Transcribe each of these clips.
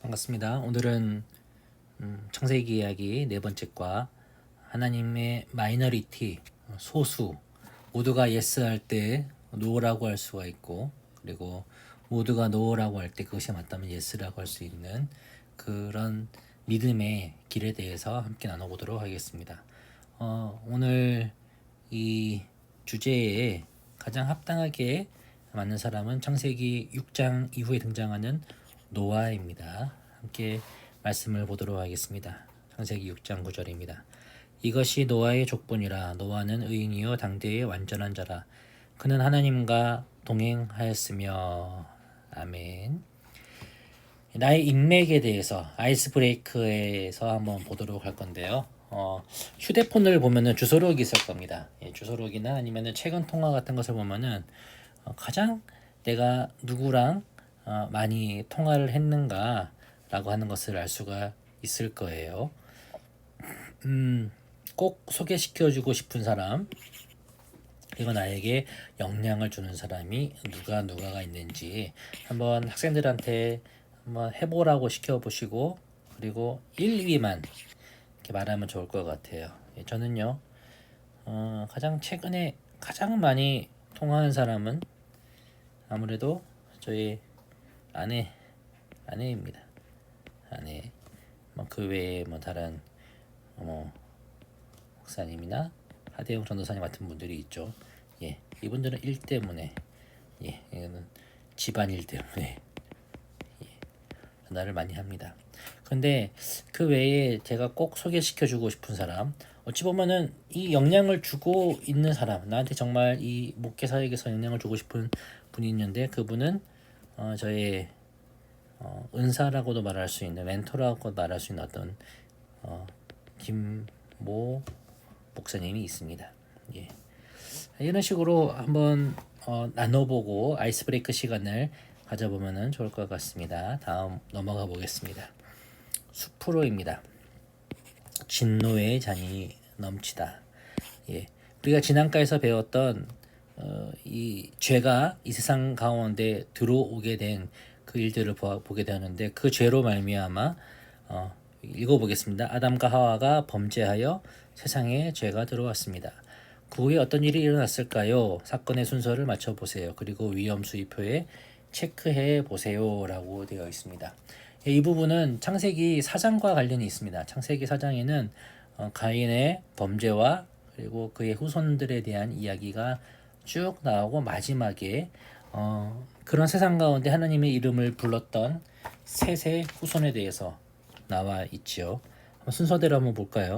반갑습니다. 오늘은 창세기 이야기 네 번째과 하나님의 마이너리티, 소수, 모두가 예스 할 때 노라고 할 수가 있고, 그리고 모두가 노라고 할 때 그것이 맞다면 예스라고 할 수 있는 그런 믿음의 길에 대해서 함께 나눠보도록 하겠습니다. 오늘 이 주제에 가장 합당하게 맞는 사람은 창세기 6장 이후에 등장하는 노아입니다. 함께 말씀을 보도록 하겠습니다. 창세기 6장 9절입니다. 이것이 노아의 족본이라. 노아는 의인이요 당대의 완전한 자라. 그는 하나님과 동행하였으며. 아멘. 나의 인맥에 대해서 아이스 브레이크에서 한번 보도록 할 건데요. 휴대폰을 보면은 주소록이 있을 겁니다. 주소록이나 아니면은 최근 통화 같은 것을 보면은 가장 내가 누구랑 많이 통화를 했는가라고 하는 것을 알 수가 있을 거예요. 꼭 소개시켜주고 싶은 사람, 그리고 나에게 영향을 주는 사람이 누가가 있는지 한번 학생들한테 한번 해보라고 시켜보시고, 그리고 1, 2만 이렇게 말하면 좋을 것 같아요. 저는요, 가장 최근에 가장 많이 통화한 사람은 아무래도 저희 아내입니다. 아내. 그 외에 다른 목사님이나 하대영 전도사님 같은 분들이 있죠. 이분들은 일 때문에, 이거는 집안일 때문에 전화를 많이 합니다. 근데 그 외에 제가 꼭 소개시켜주고 싶은 사람, 어찌 보면은 이 영향을 주고 있는 사람, 나한테 정말 이 목회사에게서 영향을 주고 싶은 분이 있는데, 그분은 저의 은사라고도 말할 수 있는, 멘토라고 말할 수 있는 어떤 김모 목사님이 있습니다. 이런 식으로 한번 나눠보고 아이스 브레이크 시간을 가져보면 좋을 것 같습니다. 다음 넘어가 보겠습니다. 수프로입니다. 진노의 잔이 넘치다. 우리가 지난가에서 배웠던 이 죄가 이 세상 가운데 들어오게 된 그 일들을 보게 되는데, 그 죄로 말미암아 읽어보겠습니다. 아담과 하와가 범죄하여 세상에 죄가 들어왔습니다. 그 후에 어떤 일이 일어났을까요? 사건의 순서를 맞춰보세요. 그리고 위험 수위표에 체크해 보세요 라고 되어 있습니다. 이 부분은 창세기 4장과 관련이 있습니다. 창세기 4장에는 가인의 범죄와 그리고 그의 후손들에 대한 이야기가 쭉 나오고, 마지막에 그런 세상 가운데 하나님의 이름을 불렀던 셋의 후손에 대해서 나와 있지요. 순서대로 한번 볼까요?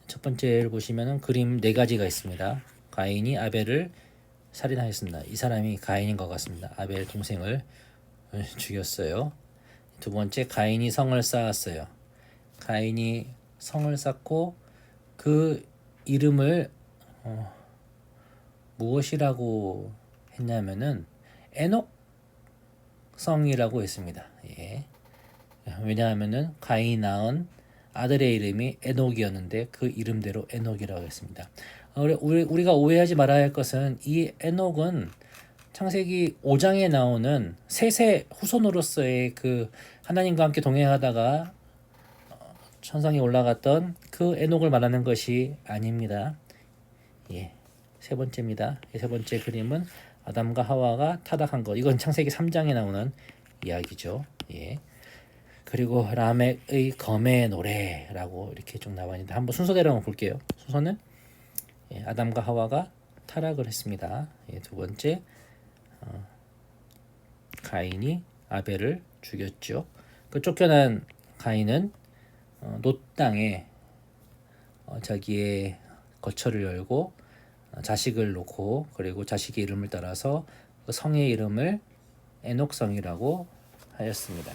첫 번째를 보시면은 그림 네 가지가 있습니다. 가인이 아벨을 살인하였습니다. 이 사람이 가인인 것 같습니다. 아벨 동생을 죽였어요. 두 번째, 가인이 성을 쌓았어요. 가인이 성을 쌓고 그 이름을 무엇이라고 했냐면은 에녹성이라고 했습니다. 왜냐하면은 가인이 낳은 아들의 이름이 에녹이었는데 그 이름대로 에녹이라고 했습니다. 우리가 오해하지 말아야 할 것은, 이 에녹은 창세기 5장에 나오는 셋의 후손으로서의 그 하나님과 함께 동행하다가 천상에 올라갔던 그 에녹을 말하는 것이 아닙니다. 세 번째입니다. 세 번째 그림은 아담과 하와가 타락한 것. 이건 창세기 3장에 나오는 이야기죠. 그리고 라멕의 검의 노래라고 이렇게 좀 나와 있는데, 한번 순서대로 한번 볼게요. 순서는 아담과 하와가 타락을 했습니다. 두 번째, 가인이 아벨을 죽였죠. 그 쫓겨난 가인은 놋 땅에 자기의 거처를 열고 자식을 놓고, 그리고 자식의 이름을 따라서 그 성의 이름을 에녹성이라고 하였습니다.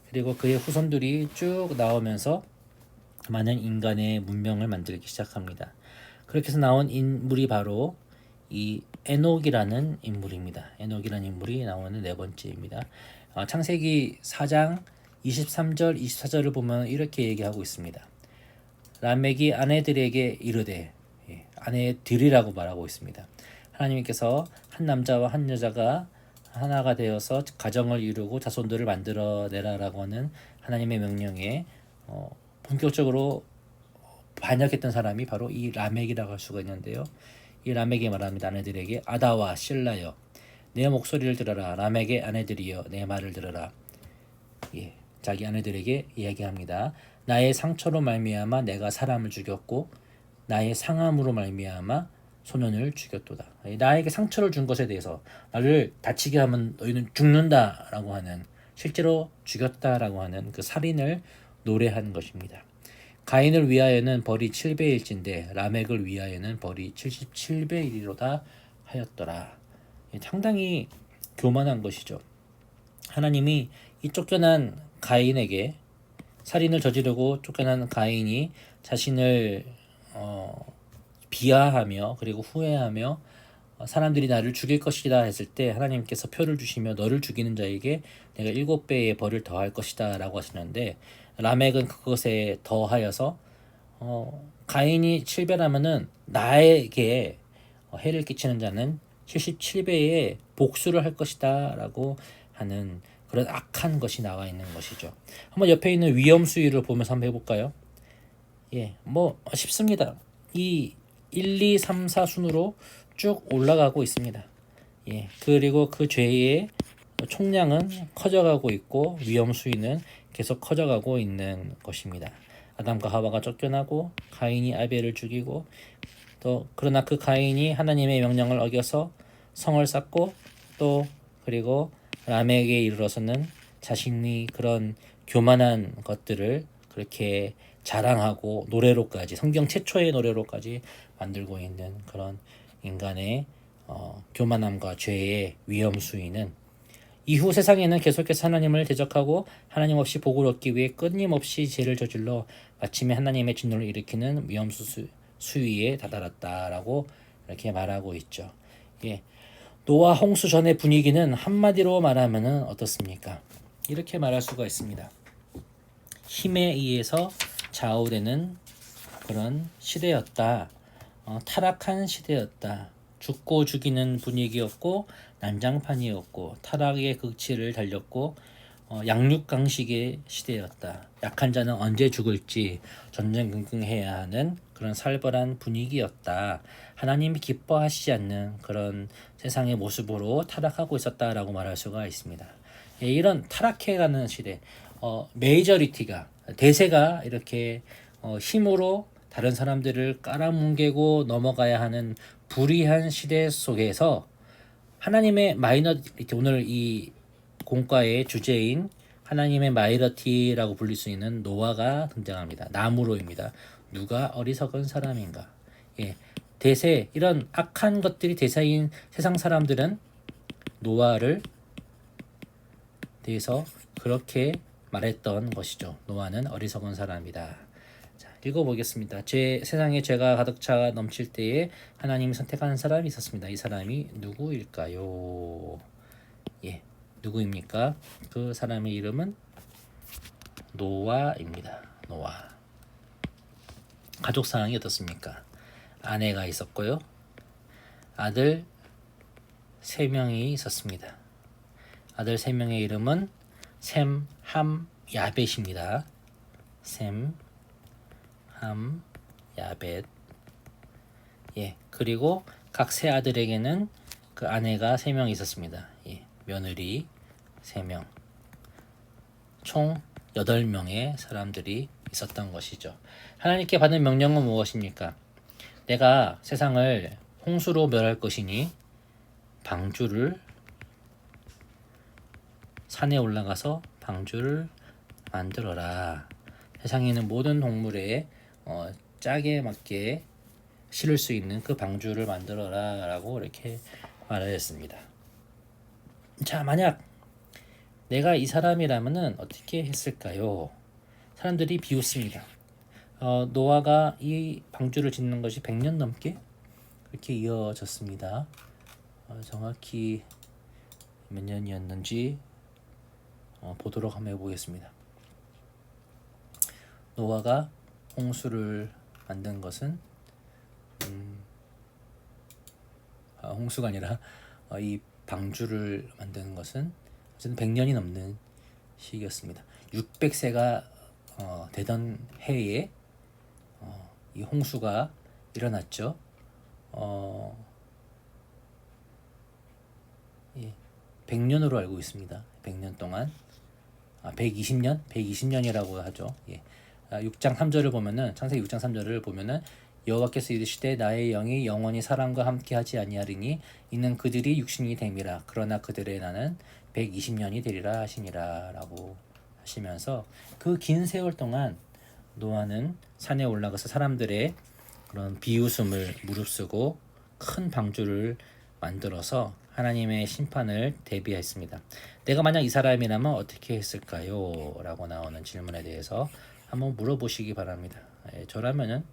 그리고 그의 후손들이 쭉 나오면서 많은 인간의 문명을 만들기 시작합니다. 그렇게 해서 나온 인물이 바로 이 에녹이라는 인물입니다. 에녹이라는 인물이 나오는 네 번째입니다. 창세기 4장 23절 24절을 보면 이렇게 얘기하고 있습니다. 라멕이 아내들에게 이르되, 아내들이라고 말하고 있습니다. 하나님께서 한 남자와 한 여자가 하나가 되어서 가정을 이루고 자손들을 만들어내라라고 하는 하나님의 명령에 본격적으로 반역했던 사람이 바로 이 라멕이라고 할 수가 있는데요. 이 라멕이 말합니다. 아내들에게 아다와 실라여 내 목소리를 들어라. 라멕의 아내들이여 내 말을 들어라. 예, 자기 아내들에게 이야기합니다. 나의 상처로 말미암아 내가 사람을 죽였고 나의 상함으로 말미암아 소년을 죽였도다. 나에게 상처를 준 것에 대해서 나를 다치게 하면 너희는 죽는다라고 하는, 실제로 죽였다라고 하는 그 살인을 노래한 것입니다. 가인을 위하여는 벌이 7배일진데 라멕을 위하여는 벌이 77배이리로다 하였더라. 상당히 교만한 것이죠. 하나님이 이 쫓겨난 가인에게, 살인을 저지르고 쫓겨난 가인이 자신을 비하하며 그리고 후회하며 사람들이 나를 죽일 것이다 했을 때 하나님께서 표를 주시며 너를 죽이는 자에게 내가 7배의 벌을 더할 것이다 라고 하시는데, 라멕은 그것에 더하여서 가인이 7배라면은 나에게 해를 끼치는 자는 77배의 복수를 할 것이다 라고 하는 그런 악한 것이 나와 있는 것이죠. 한번 옆에 있는 위험 수위를 보면서 한번 해볼까요? 예, 뭐 쉽습니다. 이 1, 2, 3, 4 순으로 쭉 올라가고 있습니다. 예, 그리고 그 죄의 총량은 커져가고 있고 위험 수위는 계속 커져가고 있는 것입니다. 아담과 하와가 쫓겨나고 가인이 아벨을 죽이고, 또 그러나 그 가인이 하나님의 명령을 어겨서 성을 쌓고, 또 그리고 라멕에 이르러서는 자신이 그런 교만한 것들을 그렇게 자랑하고 노래로까지, 성경 최초의 노래로까지 만들고 있는 그런 인간의 교만함과 죄의 위험 수위는 이후 세상에는 계속해서 하나님을 대적하고 하나님 없이 복을 얻기 위해 끊임없이 죄를 저질러 마침내 하나님의 진노를 일으키는 위험 수위에 다다랐다라고 이렇게 말하고 있죠. 예. 노아 홍수 전의 분위기는 한마디로 말하면 어떻습니까? 이렇게 말할 수가 있습니다. 힘에 의해서 좌우되는 그런 시대였다. 타락한 시대였다. 죽고 죽이는 분위기였고 난장판이었고 타락의 극치를 달렸고 양육강식의 시대였다. 약한 자는 언제 죽을지 전전긍긍해야 하는 그런 살벌한 분위기였다. 하나님이 기뻐하시지 않는 그런 세상의 모습으로 타락하고 있었다라고 말할 수가 있습니다. 예, 이런 타락해가는 시대, 메이저리티가, 대세가 이렇게 힘으로 다른 사람들을 깔아뭉개고 넘어가야 하는 불의한 시대 속에서 하나님의 마이너리티, 오늘 이 공과의 주제인 하나님의 마이너리티라고 불릴 수 있는 노아가 등장합니다. 나무로입니다. 누가 어리석은 사람인가? 예, 대세, 이런 악한 것들이 대세인 세상 사람들은 노아를 대해서 그렇게 말했던 것이죠. 노아는 어리석은 사람이다. 자, 읽어보겠습니다. 세상에 죄가 가득 차 넘칠 때에 하나님이 선택한 사람이 있었습니다. 이 사람이 누구일까요? 예, 누구입니까? 그 사람의 이름은 노아입니다. 노아. 가족 상황이 어떻습니까? 아내가 있었고요. 아들 3명이 있었습니다. 아들 3명의 이름은 셈, 함, 야벳입니다. 셈, 함, 야벳. 예, 그리고 각 세 아들에게는 그 아내가 3명 있었습니다. 예, 며느리 3명. 총 8명의 사람들이 있었던 것이죠. 하나님께 받은 명령은 무엇입니까? 내가 세상을 홍수로 멸할 것이니 방주를, 산에 올라가서 방주를 만들어라. 세상에 있는 모든 동물의 짝에 맞게 실을 수 있는 그 방주를 만들어라 라고 이렇게 말하였습니다. 자, 만약 내가 이 사람이라면 어떻게 했을까요? 사람들이 비웃습니다. 노아가 이 방주를 짓는 것이 100년 넘게 그렇게 이어졌습니다. 정확히 몇 년이었는지 보도록 한번 해보겠습니다. 노아가 홍수를 만든 것은 홍수가 아니라 이 방주를 만드는 것은 어쨌든 100년이 넘는 시기였습니다. 600세가 되던 해에 이 홍수가 일어났죠. 예, 100년으로 알고 있습니다. 100년 동안 120년이라고 하죠. 예. 6장 3절을 보면은 창세기 6장 3절을 보면은 여호와께서 이르시되 나의 영이 영원히 사람과 함께 하지 아니하리니 이는 그들이 육신이 됨이라 그러나 그들의 나는 120년이 되리라 하시니라라고 하시면서 그 긴 세월 동안 노아는 산에 올라가서 사람들의 그런 비웃음을 무릅쓰고 큰 방주를 만들어서 하나님의 심판을 대비했습니다. 내가 만약 이 사람이라면 어떻게 했을까요? 라고 나오는 질문에 대해서 한번 물어보시기 바랍니다. 저라면은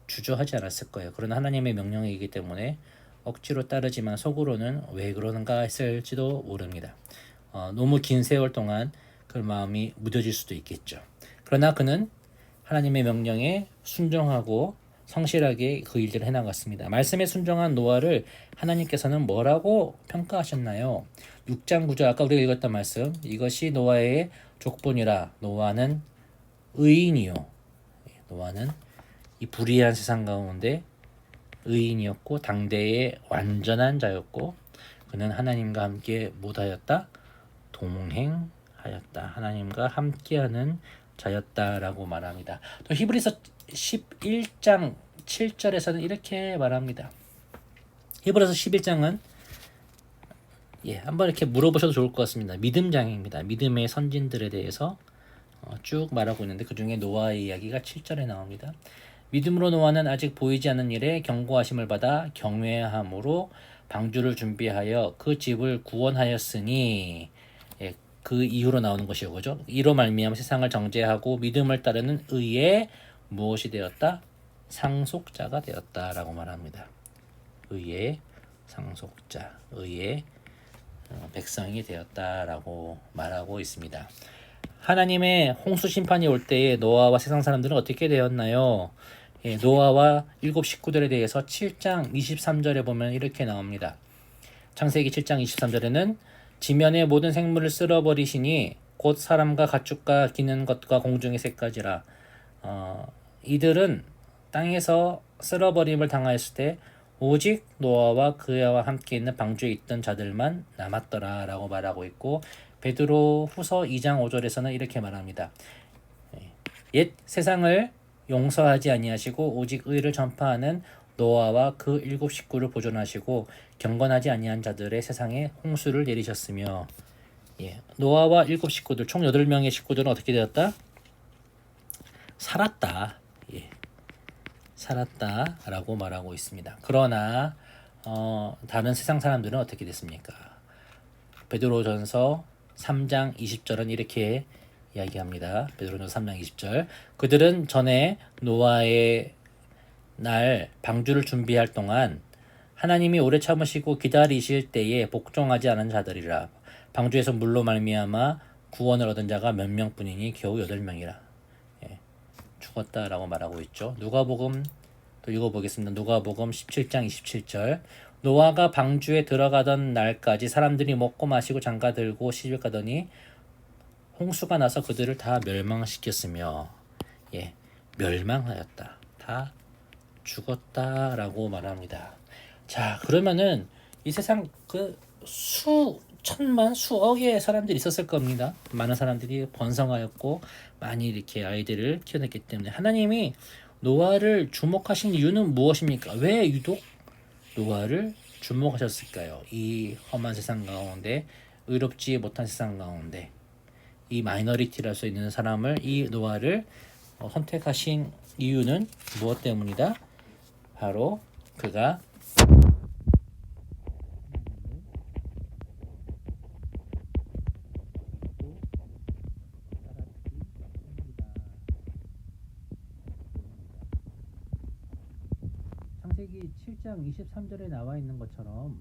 주저하지 않았을 거예요. 그러나 하나님의 명령이기 때문에 억지로 따르지만 속으로는 왜 그러는가 했을지도 모릅니다. 너무 긴 세월 동안 그 마음이 무뎌질 수도 있겠죠. 그러나 그는 하나님의 명령에 순종하고 성실하게 그 일들을 해나갔습니다. 말씀에 순종한 노아를 하나님께서는 뭐라고 평가하셨나요? 6장 9절 아까 우리가 읽었던 말씀 이것이 노아의 족본이라 노아는 의인이요. 노아는 이 불의한 세상 가운데 의인이었고 당대의 완전한 자였고 그는 하나님과 함께 못하였다? 동행하였다. 하나님과 함께하는 자였다라고 말합니다. 또 히브리서 11장 7절에서는 이렇게 말합니다. 히브리서 11장은 한번 이렇게 물어보셔도 좋을 것 같습니다. 믿음장입니다. 믿음의 선진들에 대해서 쭉 말하고 있는데 그 중에 노아의 이야기가 7절에 나옵니다. 믿음으로 노아는 아직 보이지 않는 일에 경고하심을 받아 경외함으로 방주를 준비하여 그 집을 구원하였으니 그 이후로 나오는 것이요, 그죠? 이로 말미암아 세상을 정죄하고 믿음을 따르는 의에 무엇이 되었다? 상속자가 되었다라고 말합니다. 의의 상속자, 의의 백성이 되었다라고 말하고 있습니다. 하나님의 홍수 심판이 올 때에 노아와 세상 사람들은 어떻게 되었나요? 노아와 일곱 식구들에 대해서 7장 23절에 보면 이렇게 나옵니다. 창세기 7장 23절에는 지면의 모든 생물을 쓸어버리시니 곧 사람과 가축과 기는 것과 공중의 새까지라. 이들은 땅에서 쓸어버림을 당하였을 때 오직 노아와 그와 함께 있는 방주에 있던 자들만 남았더라 라고 말하고 있고 베드로 후서 2장 5절에서는 이렇게 말합니다. 옛 세상을 용서하지 아니하시고 오직 의를 전파하는 노아와 그 일곱 식구를 보존하시고 경건하지 아니한 자들의 세상에 홍수를 내리셨으며 노아와 일곱 식구들 총 8명의 식구들은 어떻게 되었다? 살았다. 살았다라고 말하고 있습니다. 그러나 다른 세상 사람들은 어떻게 됐습니까? 베드로전서 3장 20절은 이렇게 이야기합니다. 베드로전서 3장 20절 그들은 전에 노아의 날 방주를 준비할 동안 하나님이 오래 참으시고 기다리실 때에 복종하지 않은 자들이라. 방주에서 물로 말미암아 구원을 얻은 자가 몇 명뿐이니 겨우 8명이라. 죽었다라고 말하고 있죠. 누가복음 또 읽어보겠습니다. 누가복음 17장 27절 노아가 방주에 들어가던 날까지 사람들이 먹고 마시고 장가 들고 시집 가더니 홍수가 나서 그들을 다 멸망시켰으며 멸망하였다. 다 죽었다라고 말합니다. 자, 그러면은 이 세상 그 수천만 수억의 사람들이 있었을 겁니다. 많은 사람들이 번성하였고 많이 이렇게 아이들을 키워냈기 때문에 하나님이 노아를 주목하신 이유는 무엇입니까? 왜 유독 노아를 주목하셨을까요? 이 험한 세상 가운데 의롭지 못한 세상 가운데 이 마이너리티랄 수 있는 사람을 이 노아를 선택하신 이유는 무엇 때문이다? 바로 그가 창세기 7장 23절에 나와 있는 것처럼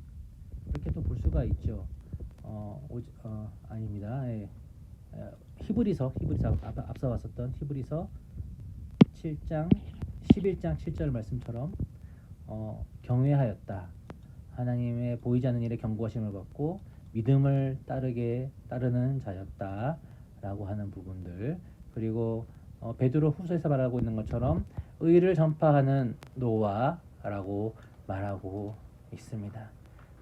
이렇게 또 볼 수가 있죠. 아닙니다. 히브리서 앞서 왔었던 히브리서 7장 11장 7절 말씀처럼 경외하였다. 하나님의 보이지 않는 일에 경고하심을 받고 믿음을 따르는 자였다라고 하는 부분들, 그리고 베드로 후서에서 말하고 있는 것처럼 의를 전파하는 노아라고 말하고 있습니다.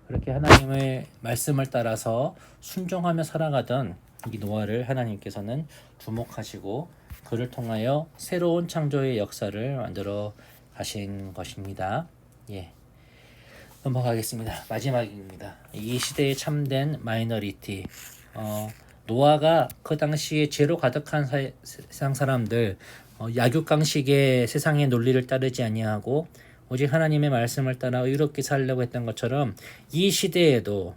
그렇게 하나님의 말씀을 따라서 순종하며 살아가던 이 노아를 하나님께서는 주목하시고 그를 통하여 새로운 창조의 역사를 만들어 가신 것입니다. 예. 넘어가겠습니다. 마지막입니다. 이 시대에 참된 마이너리티. 노아가 그 당시에 죄로 가득한 세상 사람들, 약육강식의 세상의 논리를 따르지 아니하고 오직 하나님의 말씀을 따라 의롭게 살려고 했던 것처럼 이 시대에도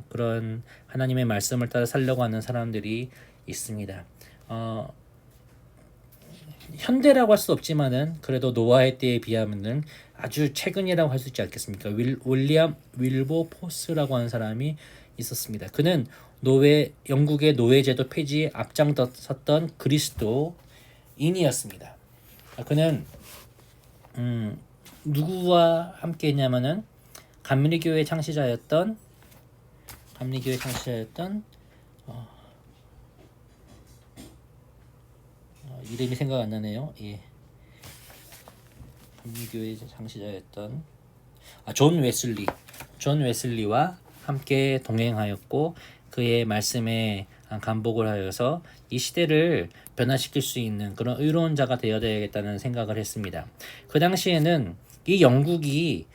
그런 하나님의 말씀을 따라 살려고 하는 사람들이 있습니다. 현대라고 할 수 없지만은 그래도 노아의 때에 비하면은 아주 최근이라고 할 수 있지 않겠습니까? 윌리엄 윌버포스라고 하는 사람이 있었습니다. 그는 영국의 노예제도 폐지에 앞장섰던 그리스도인이었습니다. 그는 누구와 함께 했냐면은 감리교회 창시자였던 이름이 생각 안 나네요. 예. 감리교회 창시자였던 존 웨슬리와 함께 동행하였고 그의 말씀에 감복을 하여서 이 시대를 변화시킬 수 있는 그런 의로운 자가 되어야겠다는 생각을 했습니다. 그 당시에는 이 영국이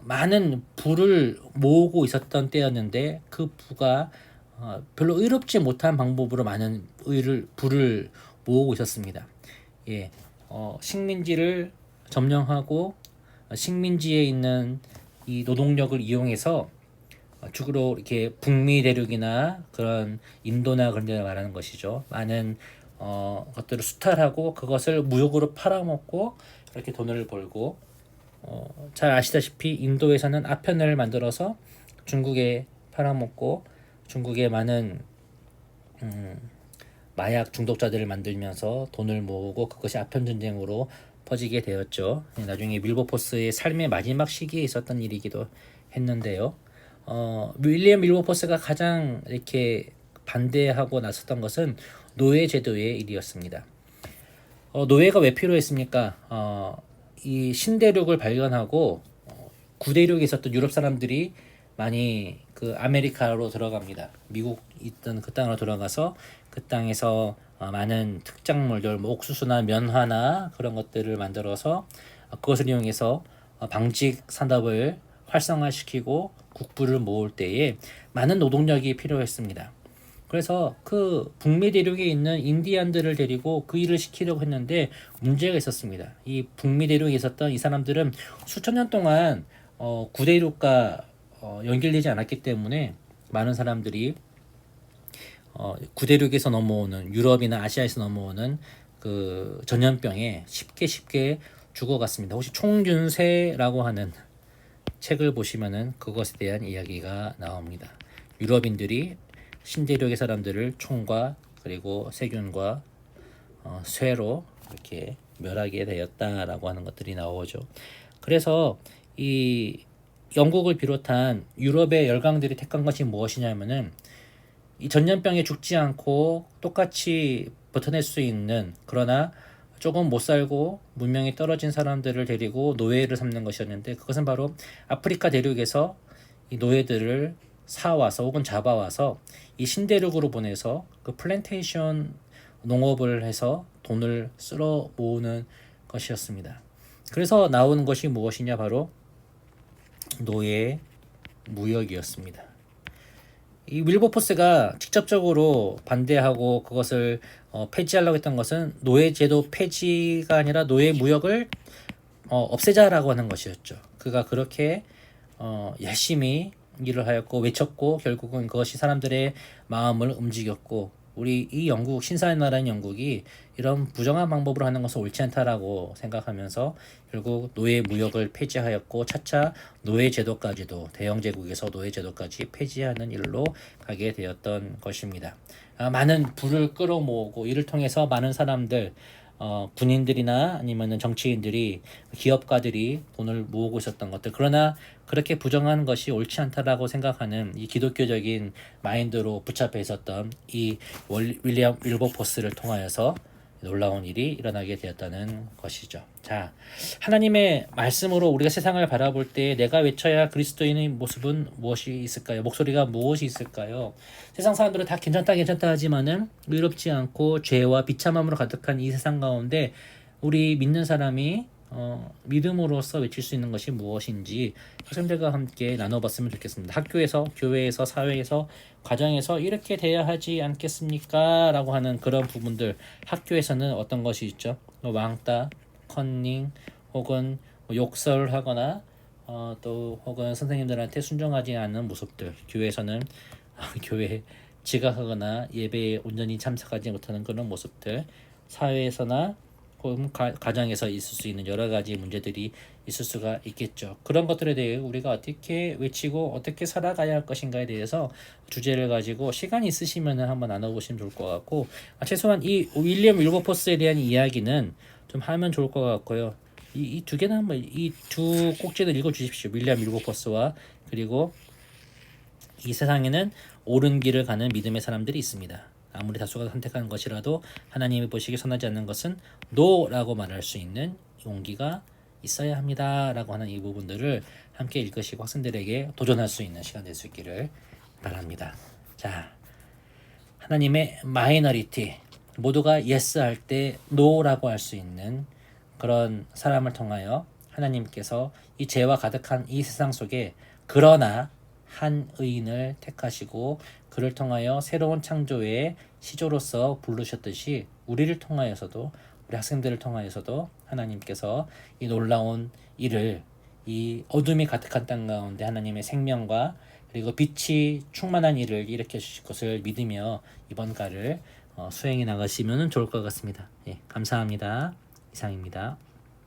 많은 부를 모으고 있었던 때였는데 그 부가 별로 의롭지 못한 방법으로 많은 부를 모으고 있었습니다. 예, 식민지를 점령하고 식민지에 있는 이 노동력을 이용해서 주로 이렇게 북미 대륙이나 그런 인도나 그런 데 말하는 것이죠. 많은 것들을 수탈하고 그것을 무역으로 팔아먹고 그렇게 돈을 벌고 잘 아시다시피 인도에서는 아편을 만들어서 중국에 팔아먹고 중국에 많은 마약 중독자들을 만들면서 돈을 모으고 그것이 아편 전쟁으로 퍼지게 되었죠. 나중에 밀버포스의 삶의 마지막 시기에 있었던 일이기도 했는데요. 윌리엄 밀버포스가 가장 이렇게 반대하고 나섰던 것은 노예 제도의 일이었습니다. 노예가 왜 필요했습니까? 이 신대륙을 발견하고 구대륙에 있었던 유럽 사람들이 많이 그 아메리카로 들어갑니다. 미국 있던 그 땅으로 들어가서 그 땅에서 많은 특작물들, 뭐 옥수수나 면화나 그런 것들을 만들어서 그것을 이용해서 방직 산업을 활성화시키고 국부를 모을 때에 많은 노동력이 필요했습니다. 그래서 그 북미 대륙에 있는 인디안들을 데리고 그 일을 시키려고 했는데 문제가 있었습니다. 이 북미 대륙에 있었던 이 사람들은 수천 년 동안 구대륙과 연결되지 않았기 때문에 많은 사람들이 구대륙에서 넘어오는 유럽이나 아시아에서 넘어오는 그 전염병에 쉽게 죽어갔습니다. 혹시 총균세라고 하는 책을 보시면은 그것에 대한 이야기가 나옵니다. 유럽인들이 신대륙의 사람들을 총과 그리고 세균과 쇠로 이렇게 멸하게 되었다라고 하는 것들이 나오죠. 그래서 이 영국을 비롯한 유럽의 열강들이 택한 것이 무엇이냐면은 이 전염병에 죽지 않고 똑같이 버텨낼 수 있는, 그러나 조금 못 살고 문명이 떨어진 사람들을 데리고 노예를 삼는 것이었는데, 그것은 바로 아프리카 대륙에서 이 노예들을 사와서 혹은 잡아와서 이 신대륙으로 보내서 그 플랜테이션 농업을 해서 돈을 쓸어 모으는 것이었습니다. 그래서 나오는 것이 무엇이냐, 바로 노예 무역이었습니다. 이 윌버포스가 직접적으로 반대하고 그것을 폐지하려고 했던 것은 노예제도 폐지가 아니라 노예 무역을 없애자라고 하는 것이었죠. 그가 그렇게 열심히 일을 하였고 외쳤고 결국은 그것이 사람들의 마음을 움직였고, 우리 이 영국, 신사의 나라인 영국이 이런 부정한 방법으로 하는 것은 옳지 않다라고 생각하면서 결국 노예 무역을 폐지하였고 차차 노예 제도까지도, 대영 제국에서 노예 제도까지 폐지하는 일로 가게 되었던 것입니다. 많은 부를 끌어모으고 이를 통해서 많은 사람들, 군인들이나 아니면은 정치인들이 기업가들이 돈을 모으고 있었던 것들 그러나 그렇게 부정하는 것이 옳지 않다라고 생각하는 이 기독교적인 마인드로 붙잡혀 있었던 이 윌리엄 윌버포스를 통하여서 놀라운 일이 일어나게 되었다는 것이죠. 자, 하나님의 말씀으로 우리가 세상을 바라볼 때 내가 외쳐야 그리스도인의 모습은 무엇이 있을까요? 목소리가 무엇이 있을까요? 세상 사람들은 다 괜찮다 괜찮다 하지만은 의롭지 않고 죄와 비참함으로 가득한 이 세상 가운데 우리 믿는 사람이 믿음으로써 외칠 수 있는 것이 무엇인지 학생들과 함께 나눠봤으면 좋겠습니다. 학교에서, 교회에서, 사회에서, 가정에서 이렇게 돼야 하지 않겠습니까? 라고 하는 그런 부분들 학교에서는 어떤 것이 있죠? 왕따, 컨닝 혹은 욕설하거나 또 혹은 선생님들한테 순종하지 않는 모습들 교회에서는 교회에 지각하거나 예배에 온전히 참석하지 못하는 그런 모습들 사회에서나 혹은 가정에서 있을 수 있는 여러 가지 문제들이 있을 수가 있겠죠. 그런 것들에 대해 우리가 어떻게 외치고 어떻게 살아가야 할 것인가에 대해서 주제를 가지고 시간이 있으시면 한번 나눠보시면 좋을 것 같고 최소한 이 윌리엄 윌버포스에 대한 이야기는 좀 하면 좋을 것 같고요. 이 두 개는 한번 이 두 꼭지를 읽어주십시오. 윌리엄 윌버포스와 그리고 이 세상에는 옳은 길을 가는 믿음의 사람들이 있습니다. 아무리 다수가 선택하는 것이라도 하나님이 보시기에 선하지 않는 것은 노라고 말할 수 있는 용기가 있어야 합니다. 라고 하는 이 부분들을 함께 읽으시고 학생들에게 도전할 수 있는 시간 될 수 있기를 바랍니다. 자, 하나님의 마이너리티 모두가 예스 할 때 노라고 할 수 있는 그런 사람을 통하여 하나님께서 이 죄와 가득한 이 세상 속에 그러나 한 의인을 택하시고 그를 통하여 새로운 창조의 시조로서 부르셨듯이 우리를 통하여서도 우리 학생들을 통하여서도 하나님께서 이 놀라운 일을 이 어둠이 가득한 땅 가운데 하나님의 생명과 그리고 빛이 충만한 일을 일으켜 주실 것을 믿으며 이번 가를 수행해 나가시면 좋을 것 같습니다. 예, 감사합니다. 이상입니다.